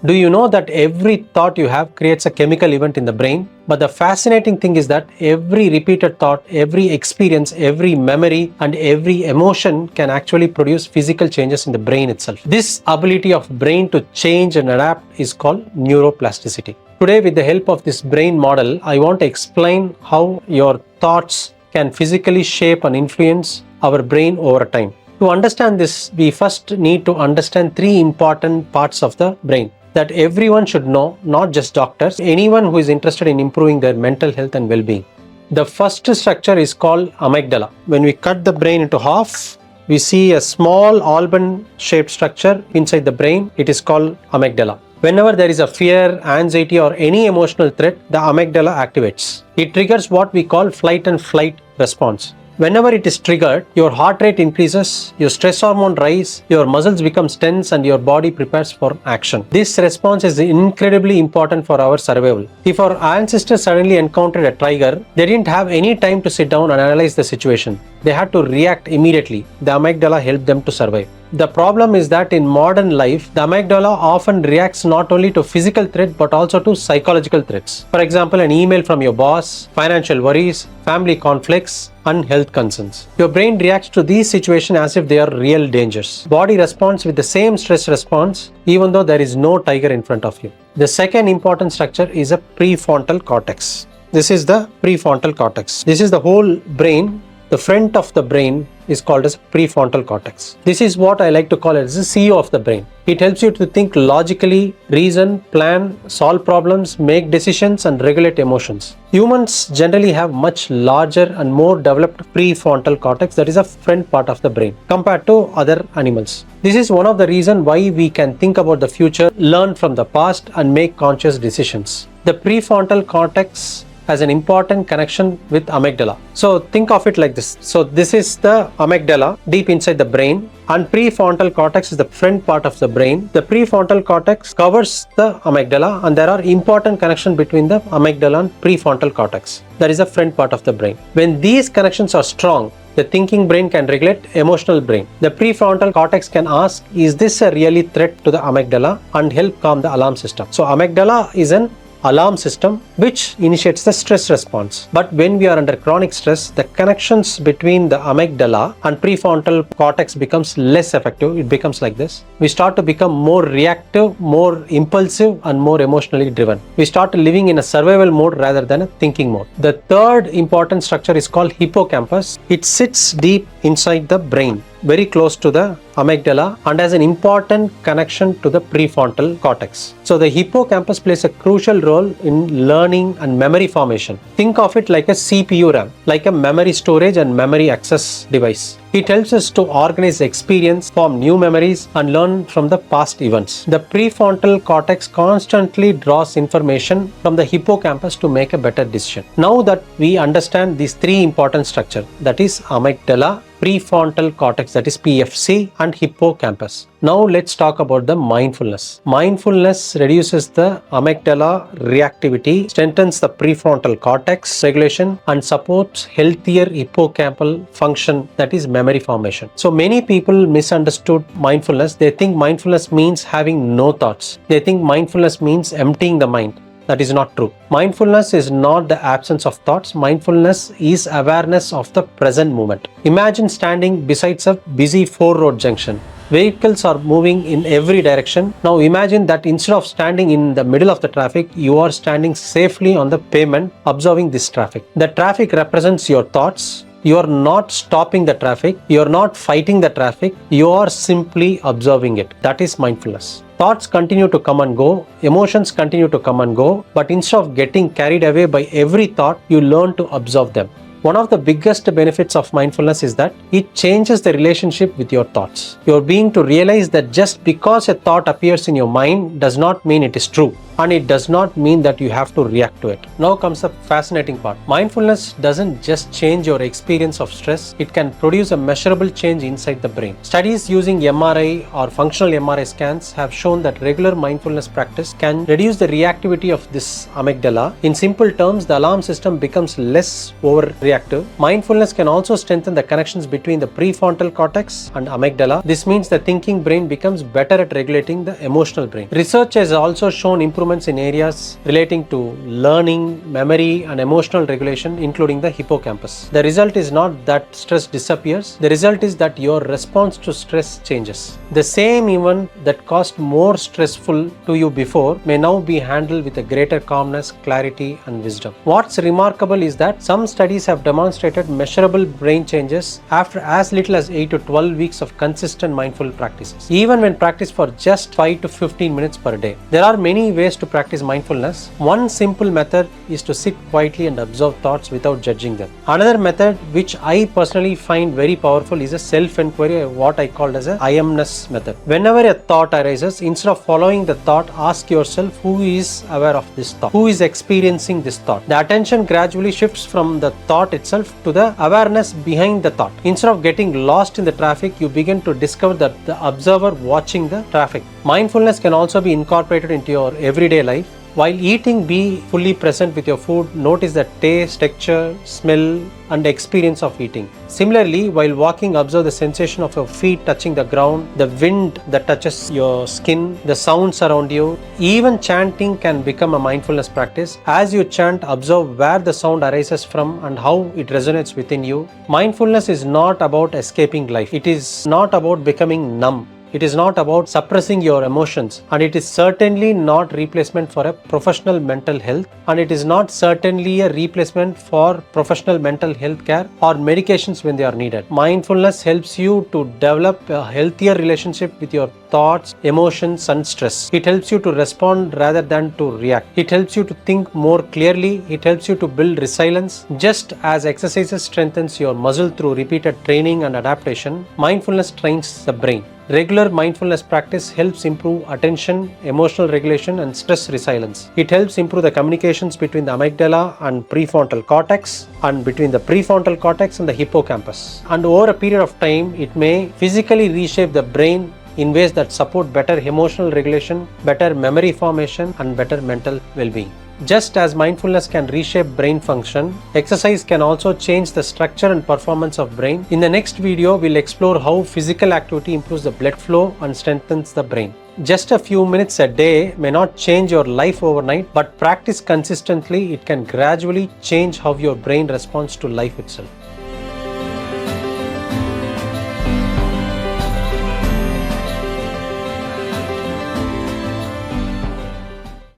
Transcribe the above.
Do you know that every thought you have creates a chemical event in the brain? But the fascinating thing is that every repeated thought, every experience, every memory, and every emotion can actually produce physical changes in the brain itself. This ability of brain to change and adapt is called neuroplasticity. Today, with the help of this brain model, I want to explain how your thoughts can physically shape and influence our brain over time. To understand this, we first need to understand three important parts of the brain that everyone should know, not just doctors, anyone who is interested in improving their mental health and well-being. The first structure is called amygdala. When we cut the brain into half, we see a small almond-shaped structure inside the brain. It is called amygdala. Whenever there is a fear, anxiety, or any emotional threat, the amygdala activates. It triggers what we call flight and flight response. Whenever it is triggered, your heart rate increases, your stress hormone rises, your muscles become tense, and your body prepares for action. This response is incredibly important for our survival. If our ancestors suddenly encountered a tiger, they didn't have any time to sit down and analyze the situation. They had to react immediately. The amygdala helped them to survive. The problem is that in modern life, the amygdala often reacts not only to physical threat but also to psychological threats. For example, an email from your boss, financial worries, family conflicts, and health concerns. Your brain reacts to these situations as if they are real dangers. Body responds with the same stress response even though there is no tiger in front of you. The second important structure is a prefrontal cortex. This is the prefrontal cortex. This is the whole brain. The front of the brain is called as prefrontal cortex. This is what I like to call as the CEO of the brain. It helps you to think logically, reason, plan, solve problems, make decisions, and regulate emotions. Humans generally have much larger and more developed prefrontal cortex, that is a front part of the brain, compared to other animals. This is one of the reasons why we can think about the future, learn from the past, and make conscious decisions. The prefrontal cortex has an important connection with amygdala. So think of it like this. So this is the amygdala deep inside the brain, and prefrontal cortex is the front part of the brain. The prefrontal cortex covers the amygdala, and there are important connections between the amygdala and prefrontal cortex. That is the front part of the brain. When these connections are strong, the thinking brain can regulate emotional brain. The prefrontal cortex can ask, is this a really threat to the amygdala, and help calm the alarm system. So amygdala is an alarm system which initiates the stress response. But when we are under chronic stress, the connections between the amygdala and prefrontal cortex becomes less effective. It becomes like this. We start to become more reactive, more impulsive, and more emotionally driven. We start living in a survival mode rather than a thinking mode. The third important structure is called hippocampus. It sits deep inside the brain, very close to the amygdala, and has an important connection to the prefrontal cortex. So the hippocampus plays a crucial role in learning and memory formation. Think of it like a CPU RAM, like a memory storage and memory access device. It helps us to organize the experience, form new memories, and learn from the past events. The prefrontal cortex constantly draws information from the hippocampus to make a better decision. Now that we understand these three important structures, that is amygdala, prefrontal cortex, that is PFC, and hippocampus. Now let's talk about the mindfulness. Mindfulness reduces the amygdala reactivity, strengthens the prefrontal cortex regulation, and supports healthier hippocampal function, that is memory formation. So many people misunderstood mindfulness. They think mindfulness means having no thoughts. They think mindfulness means emptying the mind. That is not true. Mindfulness is not the absence of thoughts. Mindfulness is awareness of the present moment. Imagine standing beside a busy four-road junction. Vehicles are moving in every direction. Now imagine that instead of standing in the middle of the traffic, you are standing safely on the pavement, observing this traffic. The traffic represents your thoughts. You are not stopping the traffic. You are not fighting the traffic. You are simply observing it. That is mindfulness. Thoughts continue to come and go. Emotions continue to come and go. But instead of getting carried away by every thought, you learn to observe them. One of the biggest benefits of mindfulness is that it changes the relationship with your thoughts. You're being to realize that just because a thought appears in your mind does not mean it is true. And it does not mean that you have to react to it. Now comes the fascinating part. Mindfulness doesn't just change your experience of stress, it can produce a measurable change inside the brain. Studies using MRI or functional MRI scans have shown that regular mindfulness practice can reduce the reactivity of this amygdala. In simple terms, the alarm system becomes less overreactive reactive. Mindfulness can also strengthen the connections between the prefrontal cortex and amygdala. This means the thinking brain becomes better at regulating the emotional brain. Research has also shown improvements in areas relating to learning, memory, and emotional regulation, including the hippocampus. The result is not that stress disappears, the result is that your response to stress changes. The same event that caused more stressful to you before may now be handled with a greater calmness, clarity, and wisdom. What's remarkable is that some studies have demonstrated measurable brain changes after as little as 8 to 12 weeks of consistent mindful practices, even when practiced for just 5 to 15 minutes per day. There are many ways to practice mindfulness. One simple method is to sit quietly and observe thoughts without judging them. Another method, which I personally find very powerful, is a self-inquiry, what I call as a I amness method. Whenever a thought arises, instead of following the thought, ask yourself who is aware of this thought, who is experiencing this thought. The attention gradually shifts from the thought itself to the awareness behind the thought. Instead of getting lost in the traffic, you begin to discover that the observer watching the traffic. Mindfulness can also be incorporated into your everyday life. While eating, be fully present with your food. Notice the taste, texture, smell, and experience of eating. Similarly, while walking, observe the sensation of your feet touching the ground, the wind that touches your skin, the sounds around you. Even chanting can become a mindfulness practice. As you chant, observe where the sound arises from and how it resonates within you. Mindfulness is not about escaping life. It is not about becoming numb. It is not about suppressing your emotions, and it is certainly not replacement for a professional mental health, and it is not certainly a replacement for professional mental health care or medications when they are needed. Mindfulness helps you to develop a healthier relationship with your thoughts, emotions, and stress. It helps you to respond rather than to react. It helps you to think more clearly. It helps you to build resilience. Just as exercises strengthens your muscle through repeated training and adaptation, mindfulness trains the brain. Regular mindfulness practice helps improve attention, emotional regulation, and stress resilience. It helps improve the communications between the amygdala and prefrontal cortex, and between the prefrontal cortex and the hippocampus. And over a period of time, it may physically reshape the brain in ways that support better emotional regulation, better memory formation, and better mental well-being. Just as mindfulness can reshape brain function, exercise can also change the structure and performance of brain. In the next video, we'll explore how physical activity improves the blood flow and strengthens the brain. Just a few minutes a day may not change your life overnight, but practice consistently, it can gradually change how your brain responds to life itself.